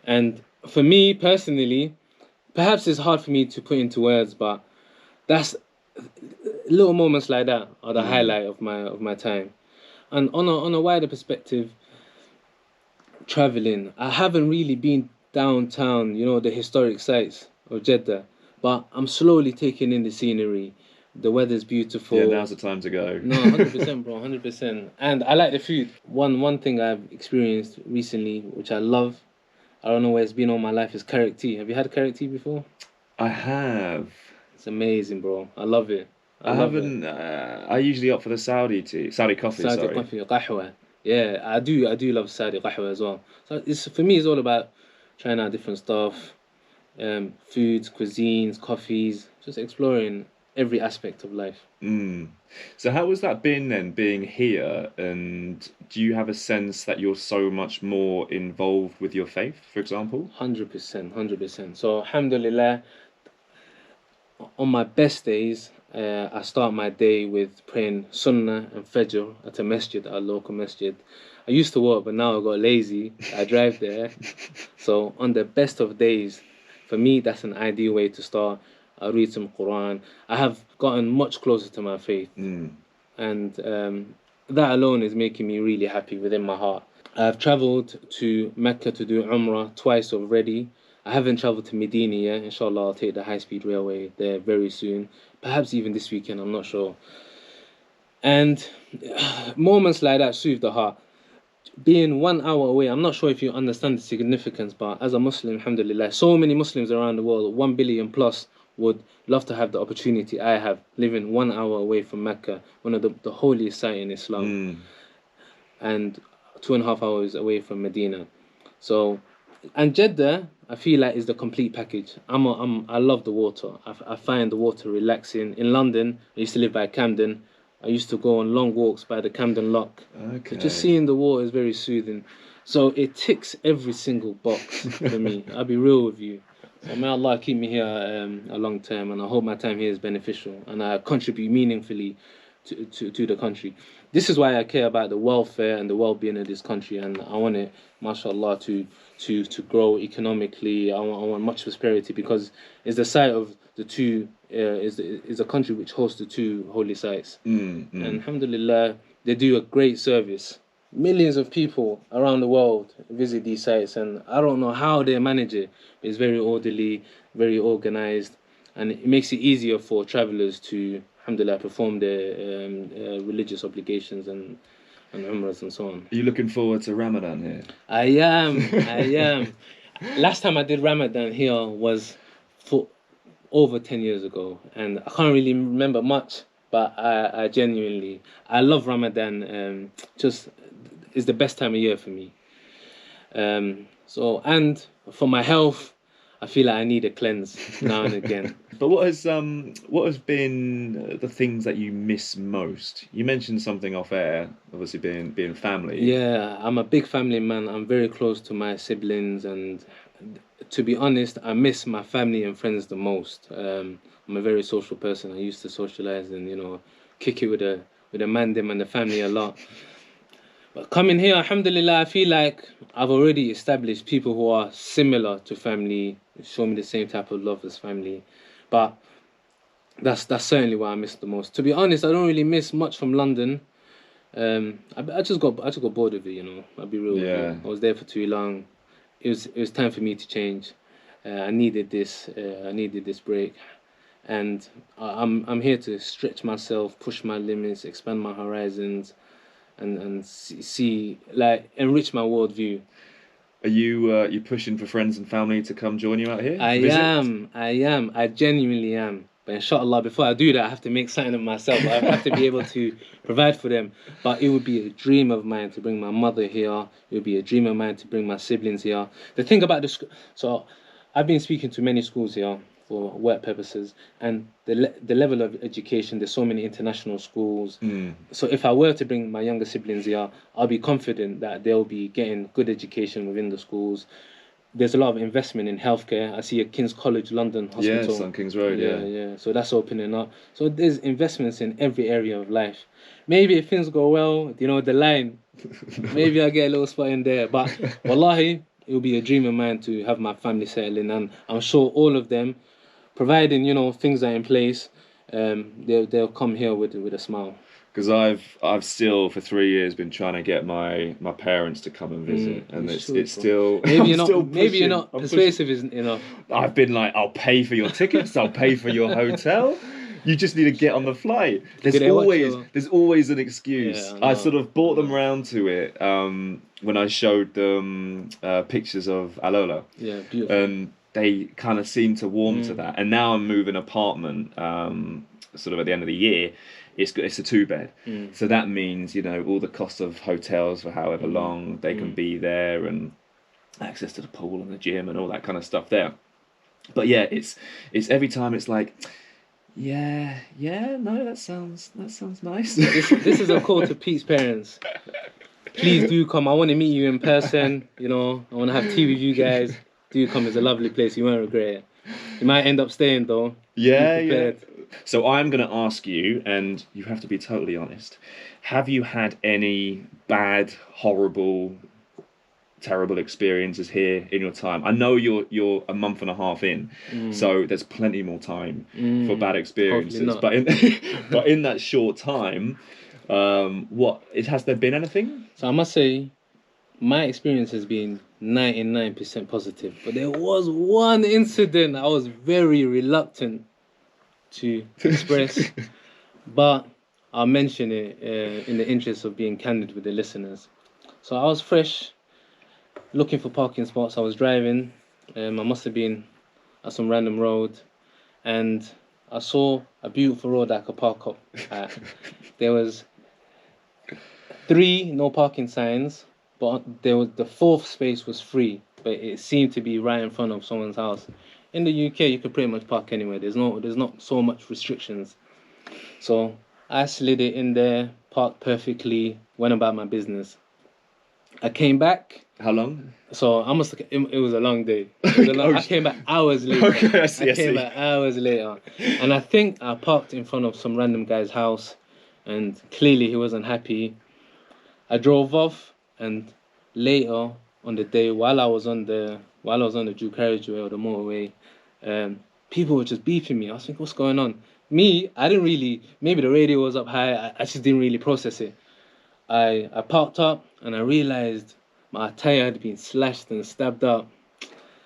And for me personally, perhaps it's hard for me to put into words, but that's... little moments like that are the highlight of my time. And on a wider perspective, traveling, I haven't really been downtown, you know, the historic sites of Jeddah, but I'm slowly taking in the scenery. The weather's beautiful. Yeah, now's the time to go. No, 100%, bro, 100%. And I like the food. One thing I've experienced recently, which I love, I don't know where it's been all my life, is carrot tea. Have you had carrot tea before? I have. It's amazing, bro. I love it. I haven't. I usually opt for the Saudi coffee. Saudi coffee, qahwa. Yeah, I do love Saudi qahwa as well. So for me, it's all about trying out different stuff, foods, cuisines, coffees, just exploring every aspect of life. So how has that been then, being here? And do you have a sense that you're so much more involved with your faith, for example? 100%. So alhamdulillah, on my best days, I start my day with praying Sunnah and Fajr at a masjid, our local masjid. I used to walk, but now I got lazy. I drive there. So on the best of days, for me, that's an ideal way to start. I read some Quran. I have gotten much closer to my faith. And that alone is making me really happy within my heart. I've travelled to Mecca to do Umrah twice already. I haven't travelled to Medina yet. Inshallah, I'll take the high-speed railway there very soon. Perhaps even this weekend, I'm not sure. And moments like that soothe the heart. Being 1 hour away, I'm not sure if you understand the significance, but as a Muslim, alhamdulillah, so many Muslims around the world, 1 billion plus, would love to have the opportunity I have, living 1 hour away from Mecca, one of the holiest sites in Islam, and 2.5 hours away from Medina. So, and Jeddah, I feel like is the complete package. I love the water. I find the water relaxing. In London, I used to live by Camden. I used to go on long walks by the Camden Lock. Okay. So just seeing the water is very soothing. So it ticks every single box for me. I'll be real with you. So may Allah keep me here a long time, and I hope my time here is beneficial and I contribute meaningfully to the country. This is why I care about the welfare and the well-being of this country, and I want it, mashallah, to grow economically. I want much prosperity, because it's the site of the two. Is a country which hosts the two holy sites, and alhamdulillah, they do a great service. Millions of people around the world visit these sites, and I don't know how they manage it. It's very orderly, very organized, and it makes it easier for travelers to, alhamdulillah, perform their religious obligations and umrahs and so on. Are you looking forward to Ramadan here? I am. Last time I did Ramadan here was for over 10 years ago, and I can't really remember much, but I genuinely, I love Ramadan. Just is the best time of year for me. So, and for my health, I feel like I need a cleanse now and again. But what has been the things that you miss most? You mentioned something off air, obviously being family. Yeah, I'm a big family man. I'm very close to my siblings, and to be honest, I miss my family and friends the most. I'm a very social person. I used to socialize and kick it with the man them and the family a lot. But coming here, alhamdulillah, I feel like I've already established people who are similar to family, show me the same type of love as family. But that's certainly what I miss the most. To be honest, I don't really miss much from London. I just got bored of it, I'll be real with you. I was there for too long. It was time for me to change. I needed this break, and I'm here to stretch myself, push my limits, expand my horizons, and see, like, enrich my worldview. Are you pushing for friends and family to come join you out here? I am. I genuinely am. But inshallah, before I do that, I have to make something of myself. I have to be able to provide for them. But it would be a dream of mine to bring my mother here. It would be a dream of mine to bring my siblings here. The thing about so I've been speaking to many schools here for work purposes, and the level of education, there's so many international schools. So if I were to bring my younger siblings here, I'll be confident that they'll be getting good education within the schools. There's a lot of investment in healthcare. I see a King's College London hospital. Yes, on King's Road, yeah. So that's opening up. So there's investments in every area of life. Maybe if things go well, the line, maybe I'll get a little spot in there. But wallahi, it will be a dream of mine to have my family settle in, and I'm sure all of them, providing things are in place, they'll come here with a smile. Because I've still for 3 years been trying to get my parents to come and visit, and it's still maybe you're not persuasive enough. I've been like, I'll pay for your tickets, I'll pay for your hotel. You just need to get on the flight. There's always an excuse. Yeah, I sort of brought them round to it when I showed them pictures of Alola. Yeah, beautiful. And they kind of seemed to warm to that. And now I'm moving apartment sort of at the end of the year. It's a 2-bed. So that means, all the cost of hotels for however long they can be there, and access to the pool and the gym and all that kind of stuff there. But yeah, it's every time it's like, no, that sounds nice. This is a call to Pete's parents. Please do come. I want to meet you in person. I want to have tea with you guys. Do come. It's a lovely place. You won't regret it. You might end up staying though. Yeah. So I'm going to ask you, and you have to be totally honest. Have you had any bad, horrible, terrible experiences here in your time? I know you're a month and a half in, so there's plenty more time for bad experiences. But in that short time, Has there been anything? So I must say, my experience has been 99% positive, but there was one incident I was very reluctant to express, but I'll mention it in the interest of being candid with the listeners. So I was fresh, looking for parking spots. I was driving, I must have been at some random road, and I saw a beautiful road I could park up at. There was 3 no parking signs, but the 4th space was free, but it seemed to be right in front of someone's house. In the UK, you could pretty much park anywhere. There's not so much restrictions. So I slid it in there, parked perfectly, went about my business. I came back. How long? So it was a long day. I came back hours later. Okay, I see. I came back hours later. And I think I parked in front of some random guy's house, and clearly he wasn't happy. I drove off, and later on the day, while I was on the dual carriageway or the motorway, people were just beeping me. I was thinking, what's going on? Me, I didn't really. Maybe the radio was up high. I just didn't really process it. I parked up, and I realized my tire had been slashed and stabbed up.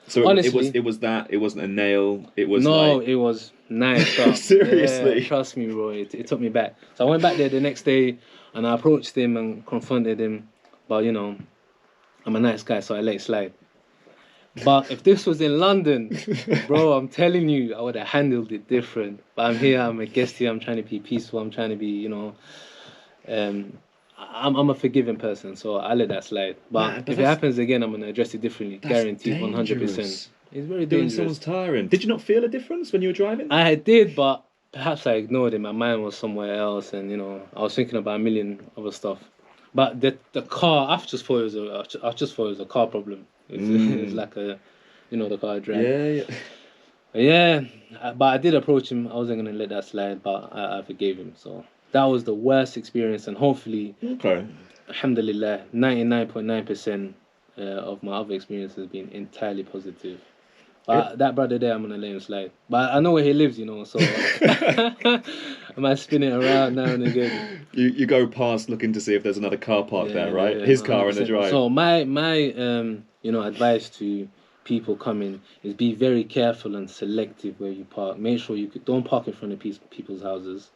So honestly, it wasn't a nail. It was it was knifed up. Seriously, yeah, trust me, bro. It took me back. So I went back there the next day, and I approached him and confronted him. But I'm a nice guy, so I let it slide. But if this was in London, bro, I'm telling you, I would have handled it different. But I'm here, I'm a guest here, I'm trying to be peaceful, I'm trying to be, I'm a forgiving person, so I let that slide. But if it happens again, I'm going to address it differently, guaranteed, 100%. It's very dangerous. Doing someone's tiring. Did you not feel a difference when you were driving? I did, but perhaps I ignored it. My mind was somewhere else, and I was thinking about a million other stuff. But the car, I just thought it was a car problem. It was like the car I drive. Yeah. But I did approach him. I wasn't gonna let that slide, but I forgave him. So that was the worst experience, and hopefully, alhamdulillah, 99.9% of my other experience has been entirely positive. But that brother there, I'm gonna let him slide. But I know where he lives, so I might spin it around now and again. You go past looking to see if there's another car parked there, right? Yeah, his car in the drive. So my advice to people coming is be very careful and selective where you park. Make sure don't park in front of people's houses.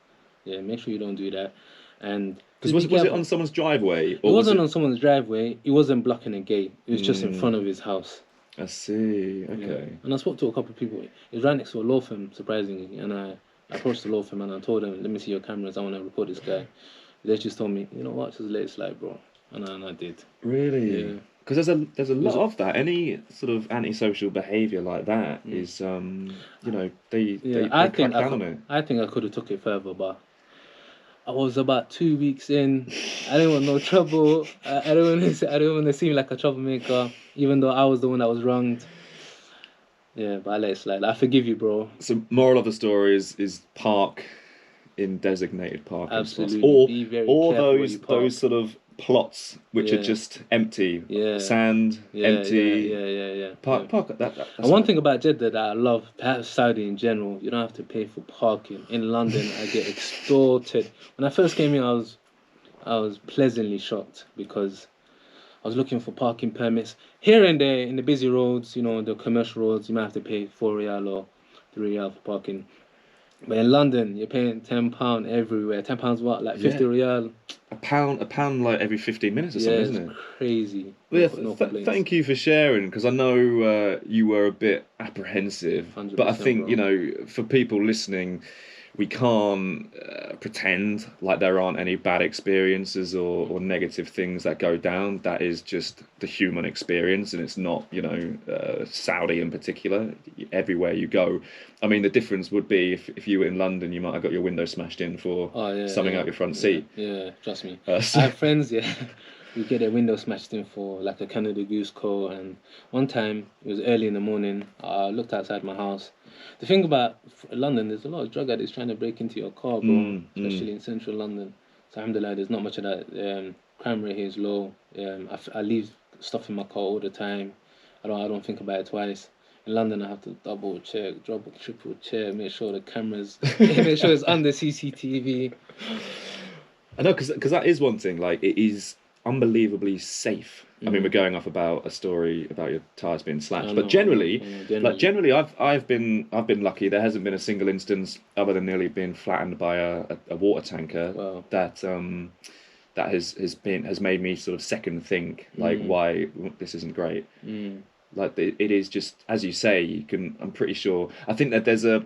Yeah, make sure you don't do that. And because was it on someone's driveway? Or it wasn't on someone's driveway. It wasn't blocking a gate. It was just in front of his house. I see. Okay. Yeah. And I spoke to a couple of people. It was right next to a law firm, surprisingly. And I approached the law firm and I told them, "Let me see your cameras. I want to report this guy." They just told me, "You know what? Just let it slide, bro." And I did. Really? Yeah. Because there's a lot of that. Any sort of antisocial behaviour like that is they crack down on it. I think I could have took it further, but I was about 2 weeks in. I didn't want no trouble. I don't want to seem like a troublemaker, even though I was the one that was wronged. Yeah, but I let it slide. I forgive you, bro. So moral of the story is park in designated parking spots. Absolutely. Or those sort of plots which are just empty. Yeah. Sand, empty. Yeah. Park at that. And one thing about Jeddah that I love, perhaps Saudi in general, you don't have to pay for parking. In London, I get extorted. When I first came here, I was pleasantly shocked because I was looking for parking permits. Here and there, in the busy roads, the commercial roads, you might have to pay 4 riyal or 3 riyal for parking. But in London, you're paying £10 everywhere. £10 what? Like 50 riyal? A pound like every 15 minutes or something, isn't it? It's crazy. Well, thank you for sharing, because I know you were a bit apprehensive. But I think, for people listening, we can't pretend like there aren't any bad experiences or negative things that go down. That is just the human experience, and it's not, Saudi in particular. Everywhere you go. I mean, the difference would be if you were in London, you might have got your window smashed in for something out your front seat. Yeah, trust me. I have friends, who get their window smashed in for like a Canada Goose call. And one time, it was early in the morning, I looked outside my house. The thing about London, there's a lot of drug addicts trying to break into your car, bro, especially in central London. So alhamdulillah, there's not much of that. Crime rate here is low. I leave stuff in my car all the time. I don't think about it twice. In London, I have to double check, triple check, make sure the cameras, make sure it's under CCTV. I know, because that is one thing. Like, it is unbelievably safe. I mean, we're going off about a story about your tires being slashed, but generally, I've been lucky. There hasn't been a single instance other than nearly being flattened by a water tanker that has made me sort of second think like why this isn't great. Like it is just, as you say, you can. I'm pretty sure. I think there's a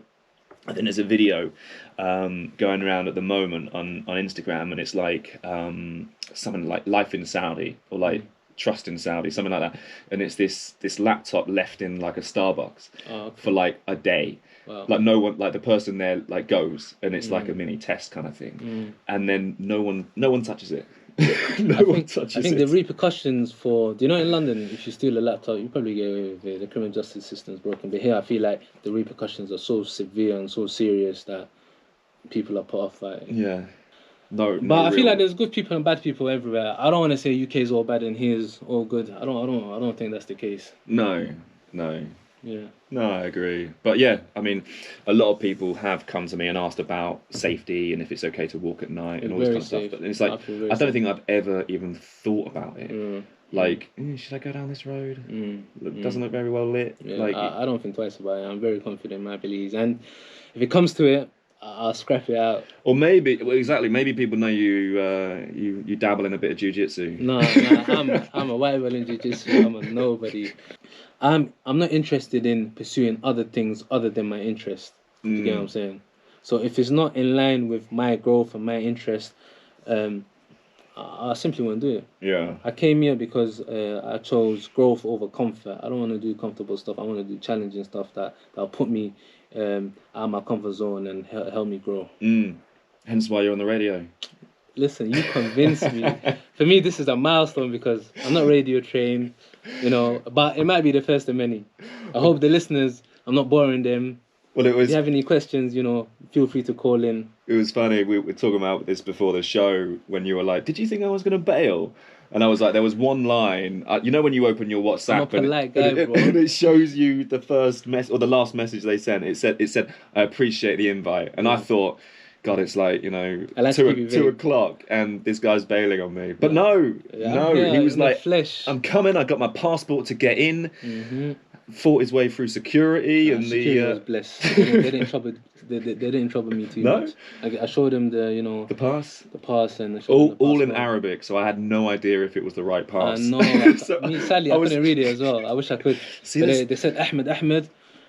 video going around at the moment on Instagram, and it's like something like Life in Saudi or like Trust in Saudi, something like that. And it's this laptop left in like a Starbucks for like a day. Wow. Like no one, like the person there like goes, and it's like a mini test kind of thing. And then no one touches it. I think the repercussions for, do you know, in London, if you steal a laptop, you probably get away with it. The criminal justice system is broken. But here, I feel like the repercussions are so severe and so serious that people are put off by it. Yeah. But I feel like there's good people and bad people everywhere. I don't want to say UK is all bad and here's all good. I don't think that's the case. No. Yeah. No, I agree. But yeah, I mean, a lot of people have come to me and asked about safety and if it's okay to walk at night and all this kind of stuff. But it's like, I don't think I've ever even thought about it. Like, should I go down this road? It doesn't look very well lit. Yeah, like, I don't think twice about it. I'm very confident in my beliefs. And if it comes to it, I'll scrap it out. Or maybe, maybe people know you dabble in a bit of jiu-jitsu. No, I'm a white belt in jiu-jitsu. I'm a nobody. I'm not interested in pursuing other things other than my interest. You get what I'm saying? So if it's not in line with my growth and my interest, I simply won't do it. Yeah. I came here because I chose growth over comfort. I don't want to do comfortable stuff. I want to do challenging stuff that'll put me out of my comfort zone and help me grow. Hence why you're on the radio. Listen, you convinced me. For me, this is a milestone because I'm not radio trained, but it might be the first of many. I hope the listeners, I'm not boring them. Well, if you have any questions, feel free to call in. It was funny. We were talking about this before the show when you were like, "Did you think I was going to bail?" And I was like, there was one line, when you open your WhatsApp, I'm a polite guy, bro. And it shows you the first or the last message they sent. It said, "I appreciate the invite," and I thought, God, it's like 2 o'clock, and this guy's bailing on me. But no, he was like, "I'm coming. I got my passport to get in." Fought his way through security, and security was blessed. They didn't trouble me too much. I showed them the pass, and all in Arabic, so I had no idea if it was the right pass. No, sadly I couldn't read it as well. I wish I could. But they said Ahmed,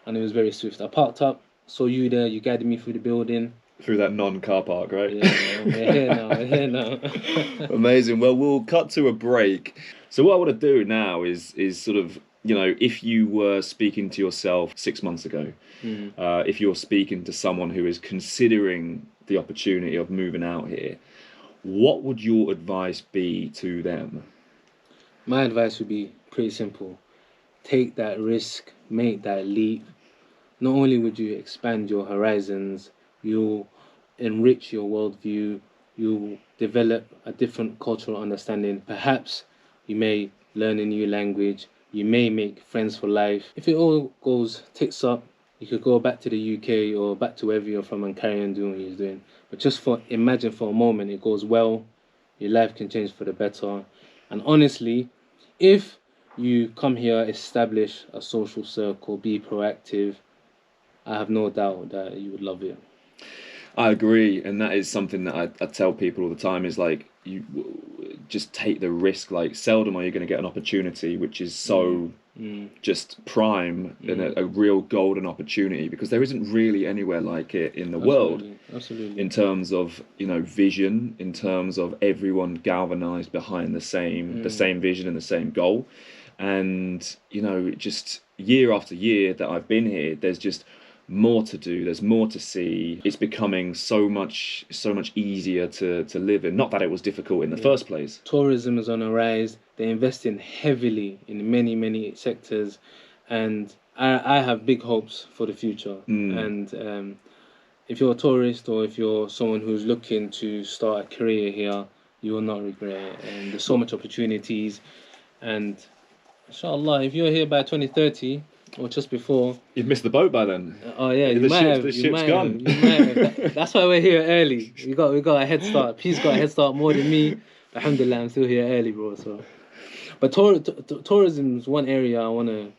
and it was very swift. I parked up, saw you there. You guided me through the building. Through that non-car park, right? Yeah, we're here now. Amazing. Well, we'll cut to a break. So what I want to do now is sort of, if you were speaking to yourself 6 months ago, if you're speaking to someone who is considering the opportunity of moving out here, what would your advice be to them? My advice would be pretty simple. Take that risk, make that leap. Not only would you expand your horizons, you'll enrich your worldview, you'll develop a different cultural understanding. Perhaps you may learn a new language, you may make friends for life. If it all goes tits up, you could go back to the UK or back to wherever you're from and carry on doing what you're doing. But imagine for a moment it goes well, your life can change for the better. And honestly, if you come here, establish a social circle, be proactive, I have no doubt that you would love it. I agree, and that is something that I tell people all the time, is like, you just take the risk. Like, seldom are you going to get an opportunity which is so just prime and a real golden opportunity, because there isn't really anywhere like it in the world. Absolutely. In terms of vision, in terms of everyone galvanized behind the same vision and the same goal. And just year after year that I've been here, there's just more to do, there's more to see. It's becoming so much easier to live in. Not that it was difficult in the first place. Tourism is on a rise. They're investing heavily in many sectors, and I have big hopes for the future. And if you're a tourist or if you're someone who's looking to start a career here, you will not regret it. And there's so much opportunities, and inshallah, if you're here by 2030, or just before. You've missed the boat by then. Oh yeah, the ship's gone. That's why we're here early. We got a head start. Peace got a head start more than me. Alhamdulillah, I'm still here early, bro. So, but tourism is one area I want to,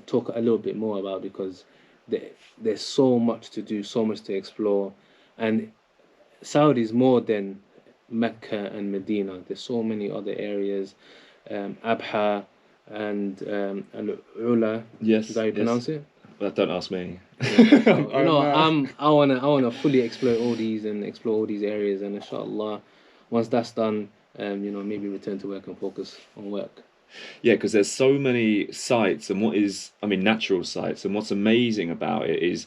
talk a little bit more about, because there's so much to do, so much to explore, and Saudi is more than Mecca and Medina. There's so many other areas, Abha and Ula. Yes. Is that how you pronounce it? Well, don't ask me. I wanna fully explore all these areas, and inshallah, once that's done, maybe return to work and focus on work. Yeah, because there's so many sites, and natural sites, and what's amazing about it is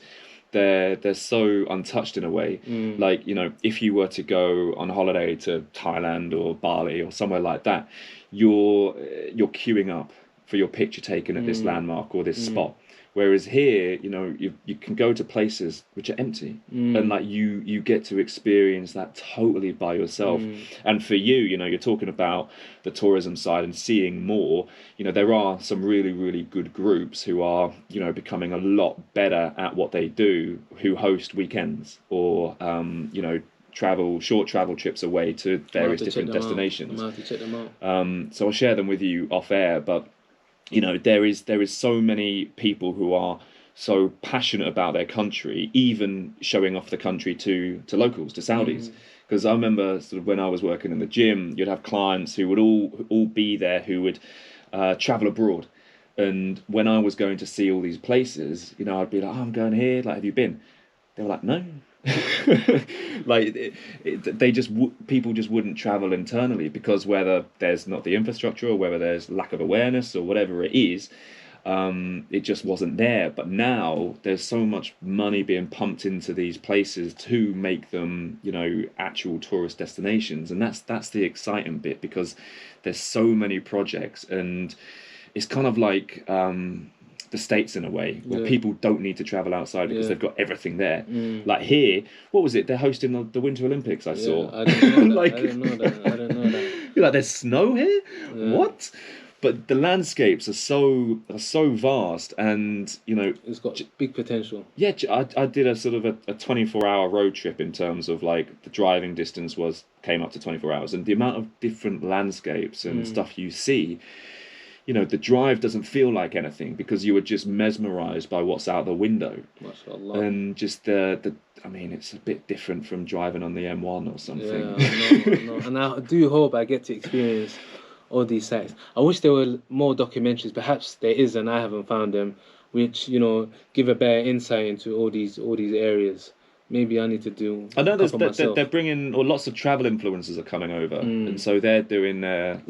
they're so untouched in a way. Like, if you were to go on holiday to Thailand or Bali or somewhere like that, you're queuing up for your picture taken at this landmark or this spot. Whereas here, you can go to places which are empty, and like you get to experience that totally by yourself. And for you, you're talking about the tourism side and seeing more. There are some really, really good groups who are, becoming a lot better at what they do, who host weekends or, short travel trips away to various different destinations. I'll have to check them out. So I'll share them with you off air, but there is so many people who are so passionate about their country, even showing off the country to locals, to Saudis. Because I remember sort of when I was working in the gym, you'd have clients who would all be there, who would travel abroad. And when I was going to see all these places, I'd be like, oh, I'm going here. Like, have you been? They were like, no. Like people just wouldn't travel internally, because whether there's not the infrastructure or whether there's lack of awareness or whatever it is, it just wasn't there. But now there's so much money being pumped into these places to make them, actual tourist destinations, and that's the exciting bit, because there's so many projects, and it's kind of like the States in a way, where people don't need to travel outside because they've got everything there. Like here, what was it? They're hosting the Winter Olympics. I saw. I didn't know that. I didn't know that. You're like, there's snow here? Yeah. What? But the landscapes are so vast, and it's got big potential. Yeah, I did a sort of a 24-hour road trip, in terms of like the driving distance came up to 24 hours, and the amount of different landscapes and stuff you see. The drive doesn't feel like anything, because you were just mesmerised by what's out the window. MashaAllah. And just it's a bit different from driving on the M1 or something. Yeah, I know. And I do hope I get to experience all these sites. I wish there were more documentaries. Perhaps there is, and I haven't found them, which give a better insight into all these areas. Maybe I need to do. I know they're bringing, or lots of travel influencers are coming over, and so they're doing their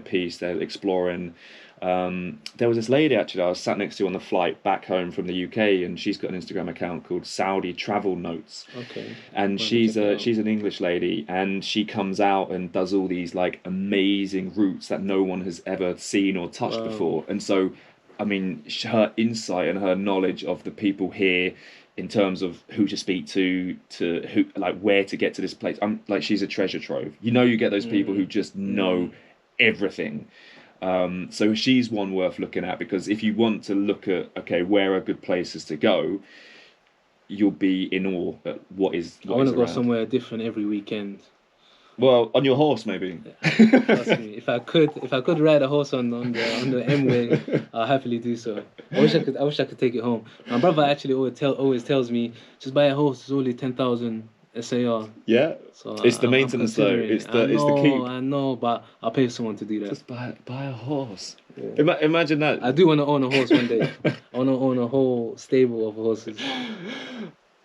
piece. They're exploring. There was this lady actually I was sat next to on the flight back home from the UK, and she's got an Instagram account called Saudi Travel Notes. Okay. And she's an English lady, and she comes out and does all these like amazing routes that no one has ever seen or touched before. And so, her insight and her knowledge of the people here, in terms of who to speak to who, like where to get to this place. She's a treasure trove. You get those people who just know everything. So she's one worth looking at, because if you want to look at, where are good places to go, you'll be in awe at what is around. I want to go somewhere different every weekend. Well, on your horse, maybe. Trust me. If I could ride a horse on the M-way, I'll happily do so. I wish I could take it home. My brother actually always tells me, just buy a horse. It's only 10,000 SAR. Yeah. So it's the maintenance though. It's the keep. I know, but I'll pay someone to do that. Just buy a horse. Yeah. Imagine that. I do want to own a horse one day. I want to own a whole stable of horses.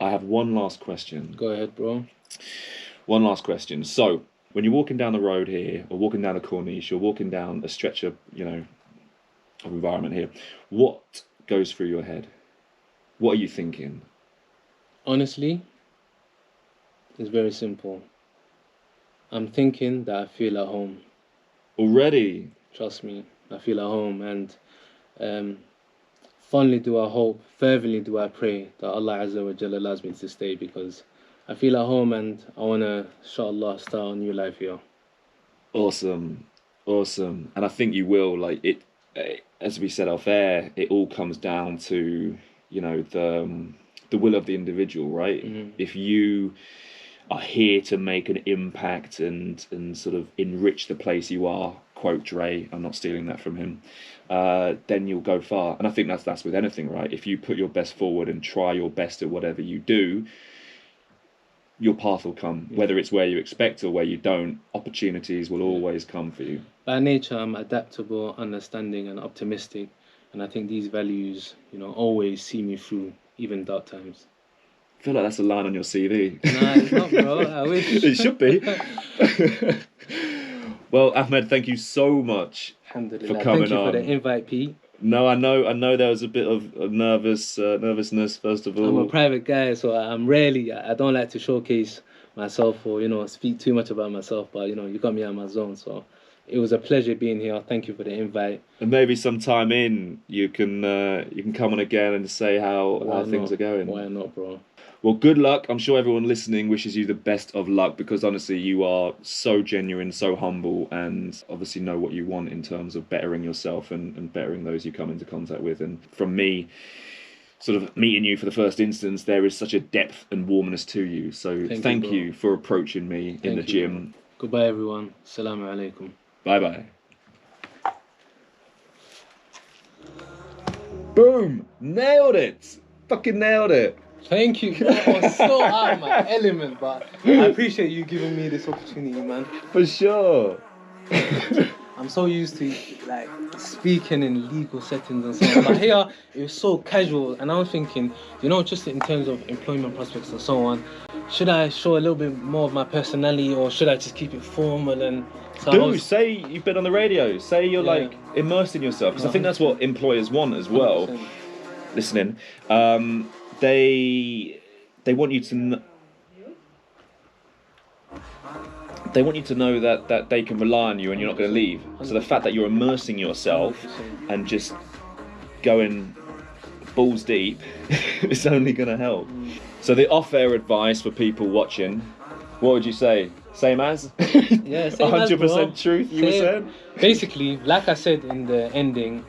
I have one last question. Go ahead, bro. One last question. So, when you're walking down the road here, or walking down a corniche, or walking down a stretch of, of environment here, what goes through your head? What are you thinking? Honestly, it's very simple. I'm thinking that I feel at home. Already? Trust me, I feel at home, and fondly do I hope, fervently do I pray that Allah Azza wa Jalla allows me to stay, because I feel at home, and I want to, inshallah, start a new life here. Awesome. And I think you will. as we said off air, it all comes down to, you know, the will of the individual, right? Mm-hmm. If you are here to make an impact and sort of enrich the place you are, quote Dre, I'm not stealing that from him, then you'll go far. And I think that's with anything, right? If you put your best forward and try your best at whatever you do, your path will come. Yeah. Whether it's where you expect or where you don't, opportunities will always come for you. By nature, I'm adaptable, understanding, and optimistic. And I think these values, you know, always see me through, even dark times. I feel like that's a line on your CV. Nah, it's not, bro. I wish. It should be. Well, Ahmed, thank you so much for coming on. Thank you for the invite, Pete. No, I know there was a bit of nervousness, first of all. I'm a private guy, so I don't like to showcase myself or, you know, speak too much about myself, but, you know, you got me out of my zone, so it was a pleasure being here. Thank you for the invite. And maybe sometime you can come on again and say how things are going. Why not, bro? Well, good luck. I'm sure everyone listening wishes you the best of luck, because honestly, you are so genuine, so humble, and obviously know what you want in terms of bettering yourself and bettering those you come into contact with. And from me, sort of meeting you for the first instance, there is such a depth and warmness to you. So thank you for approaching me in the gym. Bro. Goodbye, everyone. Assalamu alaikum. Bye-bye. Boom! Nailed it! Fucking nailed it! Thank you. I was so out of my element, but I appreciate you giving me this opportunity, man. For sure. I'm so used to like speaking in legal settings and so on, but here it was so casual, and I was thinking, you know, just in terms of employment prospects and so on, should I show a little bit more of my personality, or should I just keep it formal? And so say you've been on the radio. Say you're like immersing yourself, because I think that's what employers want as well. 100%. Listening. They want you to they want you to know that they can rely on you and you're not going to leave. So the fact that you're immersing yourself 100%. And just going balls deep is only going to help. So the off-air advice for people watching, what would you say? Same as? Yeah, same 100% as, truth, you were saying? Basically, like I said in the ending,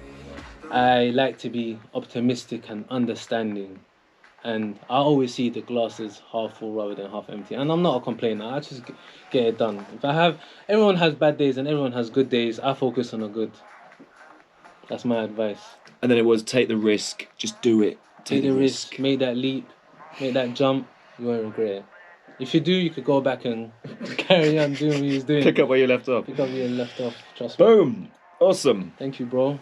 I like to be optimistic and understanding. And I always see the glass as half full rather than half empty. And I'm not a complainer. I just get it done. Everyone has bad days and everyone has good days. I focus on the good. That's my advice. And then it was take the risk. Just do it. Take the risk. Make that leap. Make that jump. You won't regret it. If you do, you could go back and carry on doing what you was doing. Pick up where you left off. Pick up where you left off. Trust me. Boom. Awesome. Thank you, bro.